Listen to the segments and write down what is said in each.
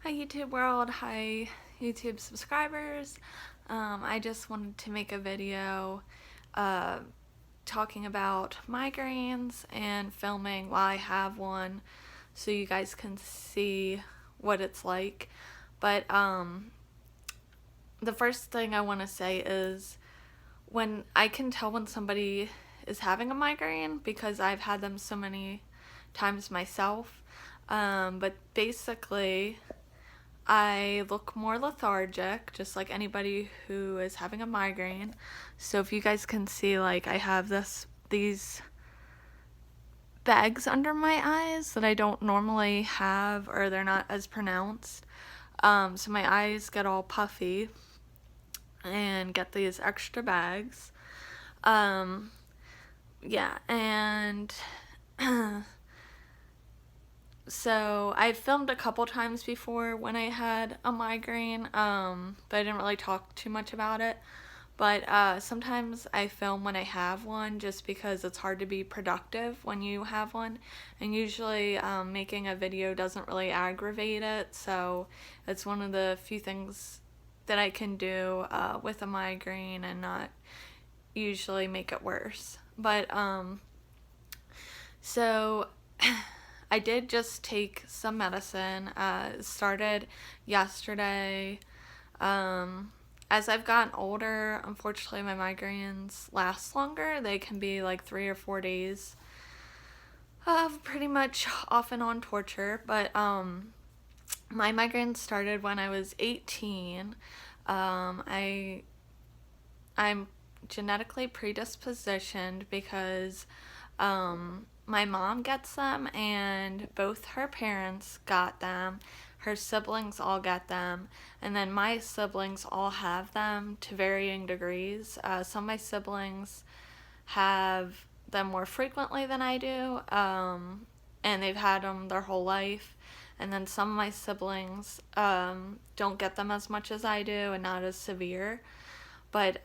Hi YouTube world, hi YouTube subscribers. I just wanted to make a video uh, talking about migraines and filming while I have one so you guys can see what it's like. But the first thing I want to say is when I can tell when somebody is having a migraine because I've had them so many times myself. But basically I look more lethargic, just like anybody who is having a migraine. So if you guys can see, like, I have these bags under my eyes that I don't normally have, or they're not as pronounced. So my eyes get all puffy and get these extra bags. Yeah, and so I filmed a couple times before when I had a migraine, but I didn't really talk too much about it. But sometimes I film when I have one just because it's hard to be productive when you have one. And usually making a video doesn't really aggravate it, so it's one of the few things that I can do with a migraine and not usually make it worse. But so I did just take some medicine. It started yesterday. As I've gotten older, unfortunately my migraines last longer. They can be like 3 or 4 days of pretty much off and on torture. But my migraines started when I was 18. I'm genetically predispositioned because my mom gets them and both her parents got them. Her siblings all get them, and then my siblings all have them to varying degrees. Some of my siblings have them more frequently than I do, and they've had them their whole life. And then some of my siblings don't get them as much as I do and not as severe, but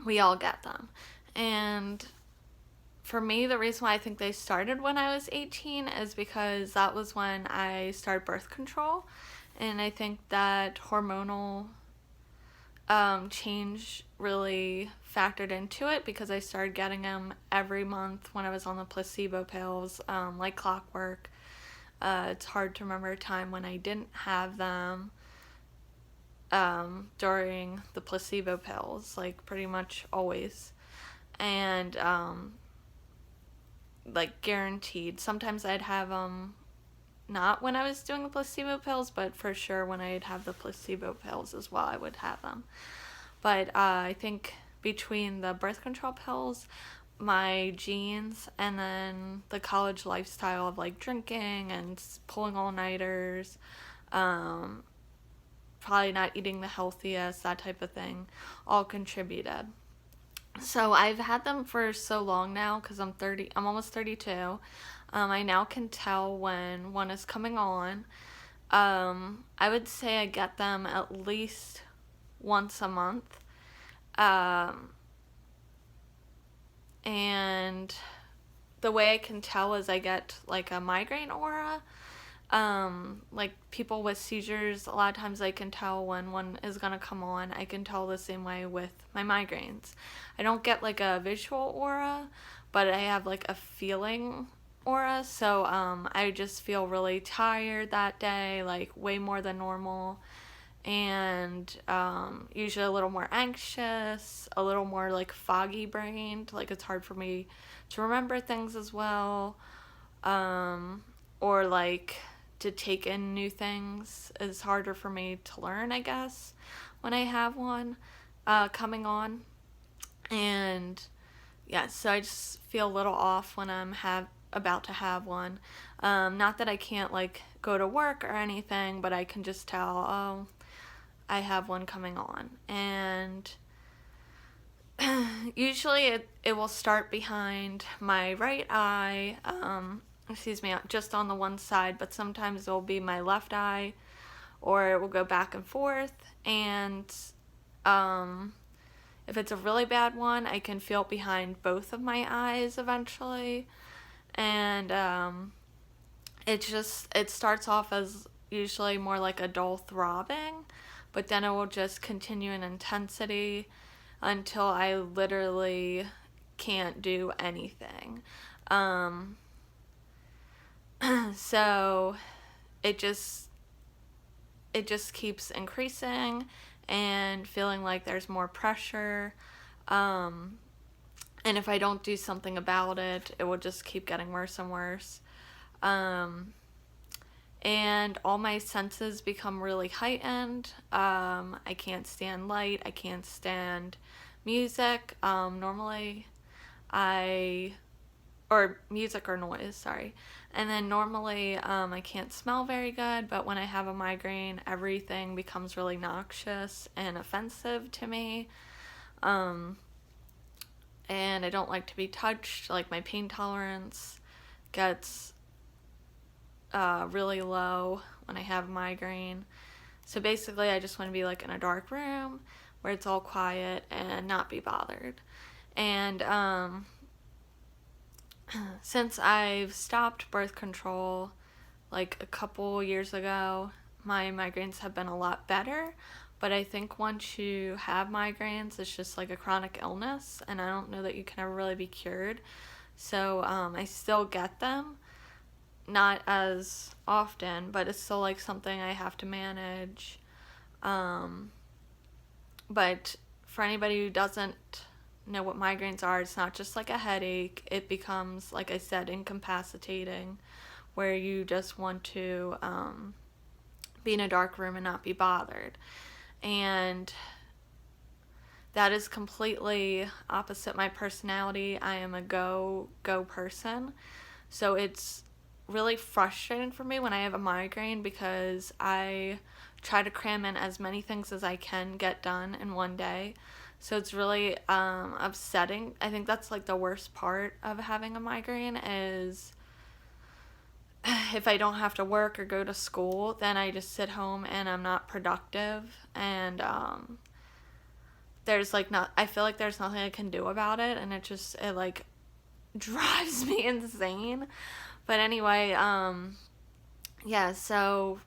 we all get them. And for me, the reason why I think they started when I was 18 is because that was when I started birth control. And I think that hormonal change really factored into it because I started getting them every month when I was on the placebo pills, like clockwork. It's hard to remember a time when I didn't have them during the placebo pills, like pretty much always. And like guaranteed. Sometimes I'd have them not when I was doing the placebo pills, but for sure when I'd have the placebo pills as well, I would have them. But I think between the birth control pills, my genes, and then the college lifestyle of like drinking and pulling all-nighters, probably not eating the healthiest, that type of thing, all contributed. So I've had them for so long now because I'm almost 32. I now can tell when one is coming on. I would say I get them at least once a month. And the way I can tell is I get like a migraine aura. Like people with seizures, a lot of times I can tell when one is gonna come on. I can tell the same way with my migraines. I don't get like a visual aura, but I have like a feeling aura. So I just feel really tired that day, like way more than normal, and usually a little more anxious, a little more like foggy brained, like it's hard for me to remember things as well, or like to take in new things is harder for me to learn, I guess, when I have one coming on. And yeah, so I just feel a little off when I'm about to have one. Not that I can't like go to work or anything, but I can just tell, oh, I have one coming on. And usually it will start behind my right eye, just on the one side, but sometimes it will be my left eye, or it will go back and forth. And if it's a really bad one, I can feel it behind both of my eyes eventually. And it starts off as usually more like a dull throbbing, but then it will just continue in intensity until I literally can't do anything. Um, so it just keeps increasing and feeling like there's more pressure. And if I don't do something about it, it will just keep getting worse and worse. And all my senses become really heightened. I can't stand light. I can't stand music. Normally, or music or noise, sorry. And then normally, I can't smell very good, but when I have a migraine, everything becomes really noxious and offensive to me. And I don't like to be touched. Like, my pain tolerance gets really low when I have a migraine. So basically, I just want to be like in a dark room where it's all quiet and not be bothered. And since I've stopped birth control like a couple years ago, my migraines have been a lot better. But I think once you have migraines, it's just like a chronic illness, and I don't know that you can ever really be cured. So I still get them, not as often, but it's still like something I have to manage. But for anybody who doesn't know what migraines are, it's not just like a headache. It becomes, like I said, incapacitating, where you just want to be in a dark room and not be bothered. And that is completely opposite my personality. I am a go person. So it's really frustrating for me when I have a migraine, because I try to cram in as many things as I can get done in one day. So it's really upsetting. I think that's like the worst part of having a migraine is if I don't have to work or go to school, then I just sit home and I'm not productive. And there's like I feel like there's nothing I can do about it, and it like drives me insane. But anyway, yeah, so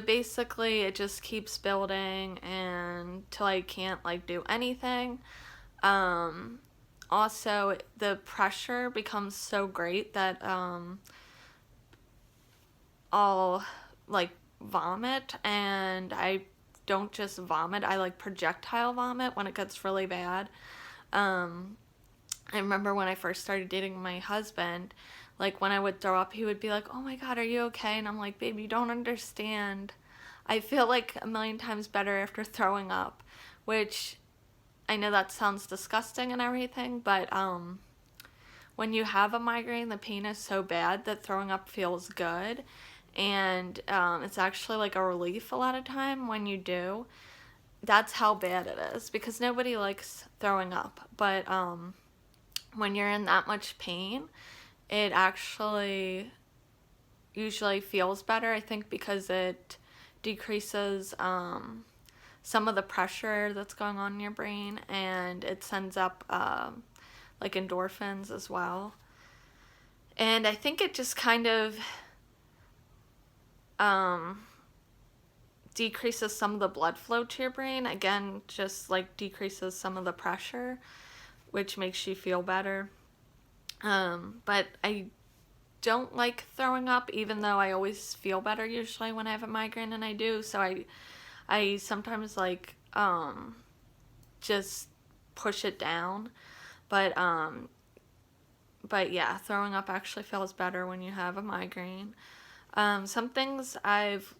basically it just keeps building until I can't like do anything. Also, the pressure becomes so great that I'll like vomit, and I don't just vomit, I like projectile vomit when it gets really bad. I remember when I first started dating my husband, like when I would throw up, he would be like, "Oh my God, are you okay?" And I'm like, "Babe, you don't understand. I feel like a million times better after throwing up," which I know that sounds disgusting and everything, but when you have a migraine, the pain is so bad that throwing up feels good. And it's actually like a relief a lot of time when you do. That's how bad it is, because nobody likes throwing up. But when you're in that much pain, it actually usually feels better, I think, because it decreases some of the pressure that's going on in your brain, and it sends up like endorphins as well. And I think it just kind of decreases some of the blood flow to your brain. Again, just like decreases some of the pressure, which makes you feel better. But I don't like throwing up, even though I always feel better usually when I have a migraine, and I do. So I sometimes like just push it down. But yeah, throwing up actually feels better when you have a migraine. Some things I've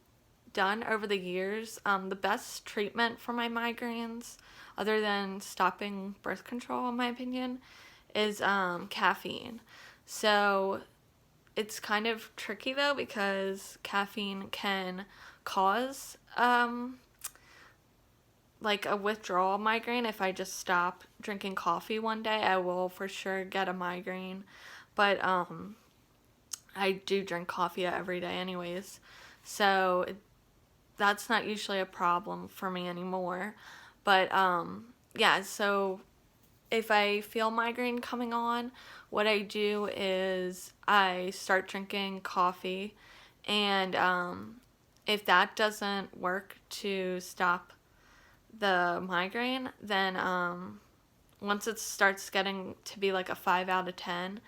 done over the years, the best treatment for my migraines, other than stopping birth control, in my opinion, is caffeine. So it's kind of tricky though, because caffeine can cause like a withdrawal migraine. If I just stop drinking coffee one day, I will for sure get a migraine. But I do drink coffee every day anyways, so that's not usually a problem for me anymore. But yeah, so if I feel migraine coming on, what I do is I start drinking coffee, And if that doesn't work to stop the migraine, then once it starts getting to be like a 5 out of 10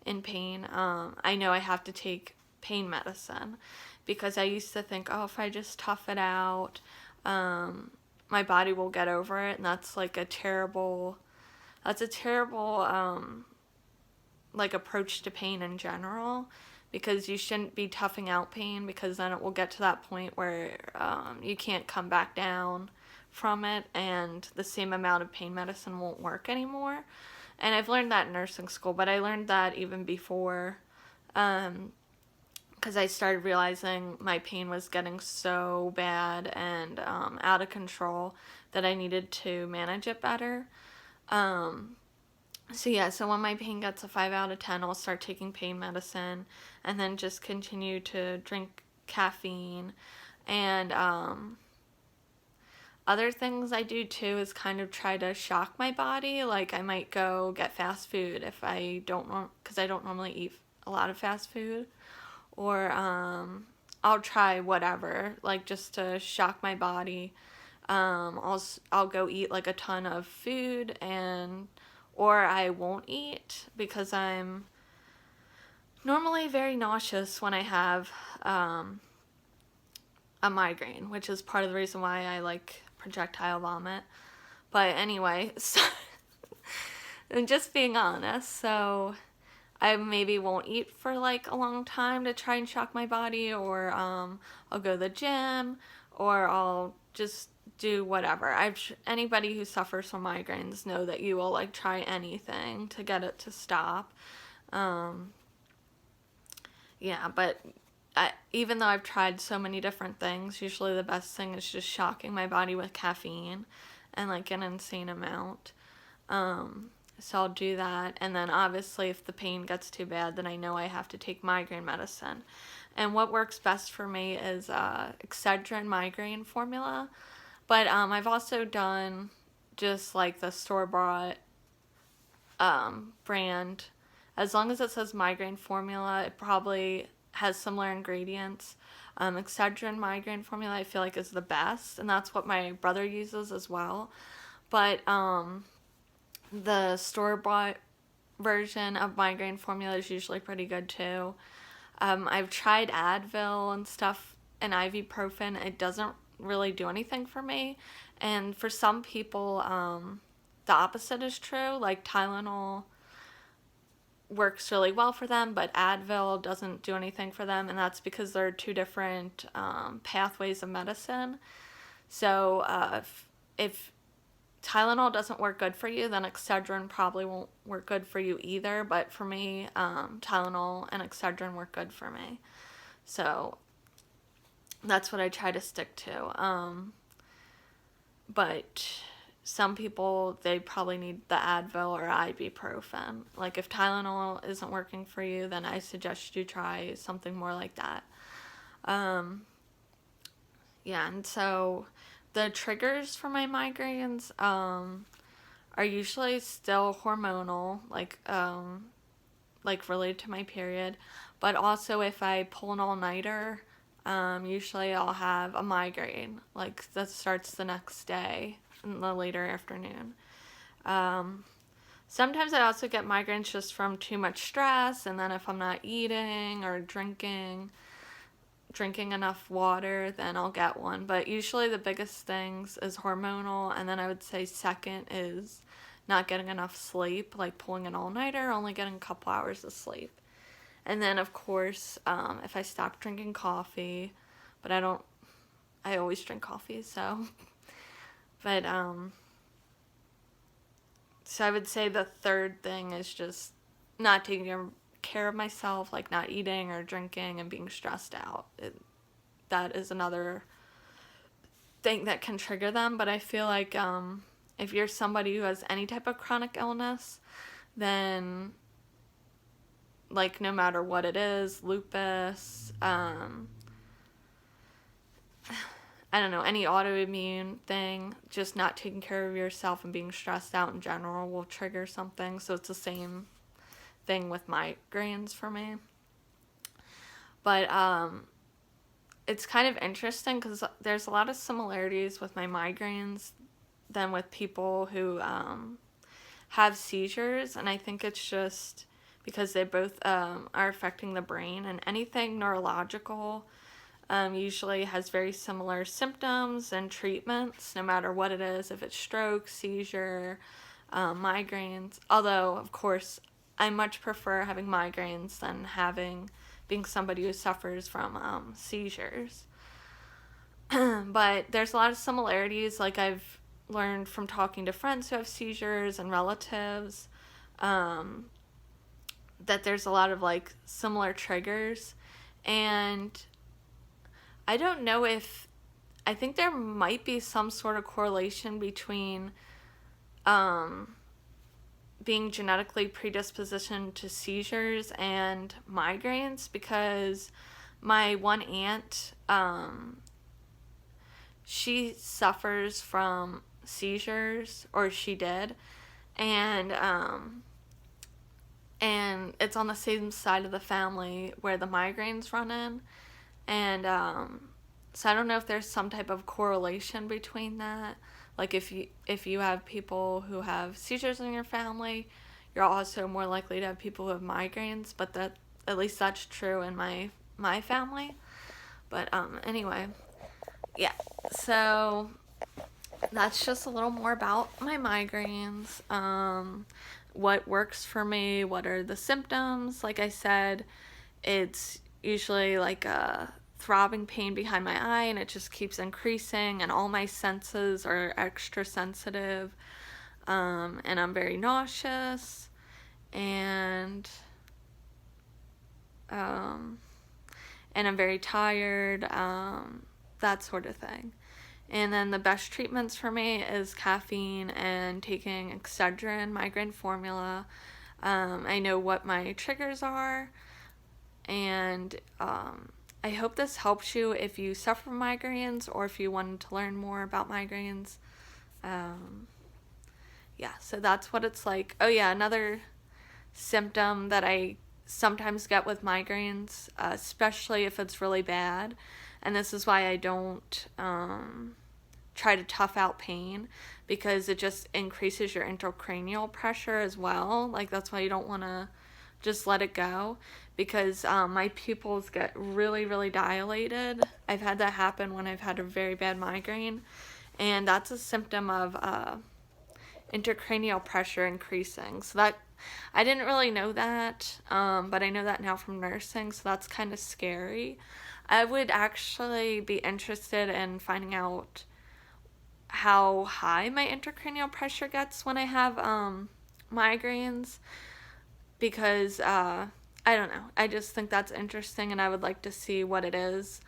in pain, I know I have to take pain medicine, because I used to think, oh, if I just tough it out, my body will get over it, and that's like a terrible like approach to pain in general, because you shouldn't be toughing out pain, because then it will get to that point where you can't come back down from it, and the same amount of pain medicine won't work anymore. And I've learned that in nursing school, but I learned that even before, because I started realizing my pain was getting so bad and out of control that I needed to manage it better. So when my pain gets a 5 out of 10, I'll start taking pain medicine, and then just continue to drink caffeine. And other things I do too is kind of try to shock my body. Like I might go get fast food if I don't because I don't normally eat a lot of fast food, or I'll try whatever, like just to shock my body. I'll go eat like a ton of food, or I won't eat, because I'm normally very nauseous when I have a migraine, which is part of the reason why I like projectile vomit. But anyway, so and just being honest, so I maybe won't eat for like a long time to try and shock my body, or I'll go to the gym, or I'll just do whatever. Anybody who suffers from migraines know that you will like try anything to get it to stop. Yeah, but even though I've tried so many different things, usually the best thing is just shocking my body with caffeine, and like an insane amount. So I'll do that, and then obviously if the pain gets too bad, then I know I have to take migraine medicine. And what works best for me is Excedrin migraine formula. But I've also done just like the store-bought brand. As long as it says migraine formula, it probably has similar ingredients. Excedrin migraine formula I feel like is the best, and that's what my brother uses as well. But the store-bought version of migraine formula is usually pretty good too. I've tried Advil and stuff and ibuprofen. It doesn't really do anything for me. And for some people, the opposite is true. Like Tylenol works really well for them, but Advil doesn't do anything for them, and that's because they're two different pathways of medicine. So if Tylenol doesn't work good for you, then Excedrin probably won't work good for you either. But for me, Tylenol and Excedrin work good for me. So that's what I try to stick to. But some people, they probably need the Advil or ibuprofen. Like if Tylenol isn't working for you, then I suggest you try something more like that. Yeah, and so the triggers for my migraines are usually still hormonal, like related to my period, but also if I pull an all-nighter, usually I'll have a migraine, like that starts the next day in the later afternoon. Sometimes I also get migraines just from too much stress, and then if I'm not eating or drinking enough water, then I'll get one. But usually the biggest things is hormonal, and then I would say second is not getting enough sleep, like pulling an all-nighter, only getting a couple hours of sleep. And then of course, if I stop drinking coffee, but I always drink coffee, so. But so I would say the third thing is just not taking care of myself, like not eating or drinking and being stressed out. That is another thing that can trigger them. But I feel like if you're somebody who has any type of chronic illness, then like no matter what it is, lupus, I don't know, any autoimmune thing, just not taking care of yourself and being stressed out in general will trigger something. So it's the same thing with migraines for me. But it's kind of interesting because there's a lot of similarities with my migraines than with people who have seizures, and I think it's just because they both are affecting the brain, and anything neurological usually has very similar symptoms and treatments, no matter what it is, if it's stroke, seizure, migraines. Although, of course, I much prefer having migraines than being somebody who suffers from seizures. But there's a lot of similarities, like I've learned from talking to friends who have seizures and relatives, that there's a lot of like similar triggers. And I don't know if, I think there might be some sort of correlation between being genetically predispositioned to seizures and migraines, because my one aunt, she suffers from seizures, or she did, and it's on the same side of the family where the migraines run in, and so I don't know if there's some type of correlation between that. Like if you have people who have seizures in your family, you're also more likely to have people who have migraines. But that, at least that's true in my family. But anyway, yeah. So that's just a little more about my migraines. What works for me? What are the symptoms? Like I said, it's usually like a throbbing pain behind my eye, and it just keeps increasing, and all my senses are extra sensitive, and I'm very nauseous, and I'm very tired, that sort of thing. And then the best treatments for me is caffeine and taking Excedrin migraine formula. I know what my triggers are, and I hope this helps you if you suffer from migraines, or if you wanted to learn more about migraines. Yeah, so that's what it's like. Oh yeah, another symptom that I sometimes get with migraines, especially if it's really bad, and this is why I don't try to tough out pain, because it just increases your intracranial pressure as well. Like, that's why you don't want to just let it go, because my pupils get really, really dilated. I've had that happen when I've had a very bad migraine, and that's a symptom of intracranial pressure increasing. So that, I didn't really know that, but I know that now from nursing, so that's kind of scary. I would actually be interested in finding out how high my intracranial pressure gets when I have migraines, because I don't know, I just think that's interesting, and I would like to see what it is.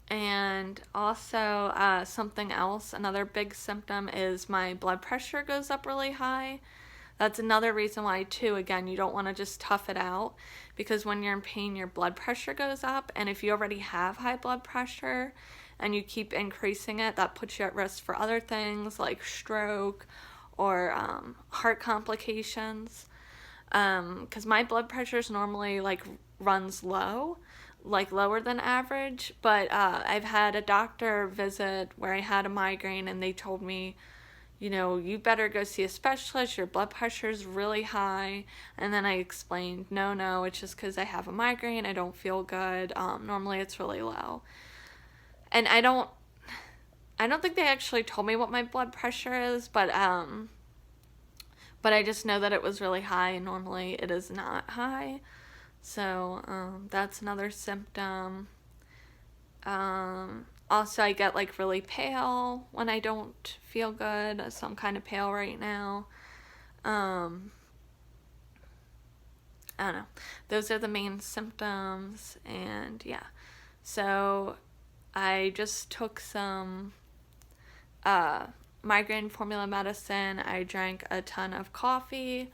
And also something else, another big symptom is my blood pressure goes up really high. That's another reason why, too, again, you don't want to just tough it out, because when you're in pain, your blood pressure goes up, and if you already have high blood pressure and you keep increasing it, that puts you at risk for other things like stroke or heart complications, because my blood pressure is normally like runs low, like lower than average, but I've had a doctor visit where I had a migraine, and they told me, you know, you better go see a specialist, your blood pressure is really high. And then I explained, no, it's just because I have a migraine, I don't feel good, normally it's really low. And I don't think they actually told me what my blood pressure is, but I just know that it was really high, and normally it is not high. So that's another symptom. Also, I get like really pale when I don't feel good, so I'm kind of pale right now. I don't know. Those are the main symptoms, and yeah. So I just took some migraine formula medicine. I drank a ton of coffee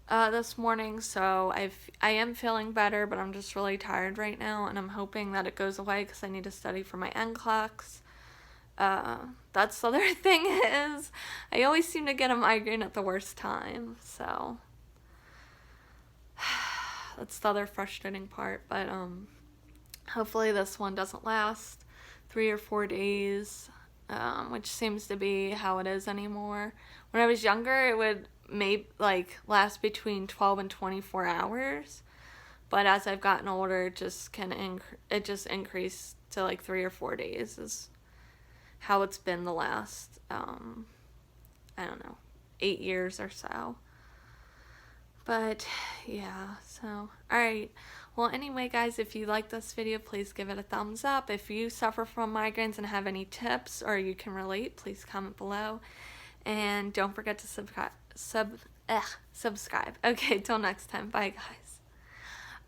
this morning, so I am feeling better, but I'm just really tired right now, and I'm hoping that it goes away because I need to study for my NCLEX. That's the other thing is, I always seem to get a migraine at the worst time, so that's the other frustrating part. But hopefully this one doesn't last 3 or 4 days, which seems to be how it is anymore. When I was younger, it would last between 12 and 24 hours. But as I've gotten older, it just increased to like 3 or 4 days is how it's been the last, I don't know, 8 years or so. But yeah, so alright. Well, anyway, guys, if you like this video, please give it a thumbs up. If you suffer from migraines and have any tips or you can relate, please comment below. And don't forget to subscribe. Okay, till next time. Bye, guys.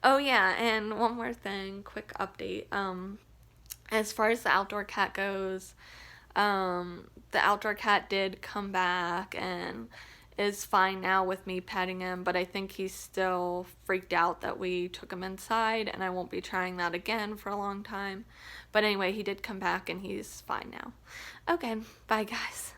Oh yeah, and one more thing, quick update. As far as the outdoor cat goes, the outdoor cat did come back and is fine now with me petting him, but I think he's still freaked out that we took him inside, and I won't be trying that again for a long time. But anyway, he did come back and he's fine now. Okay, bye guys.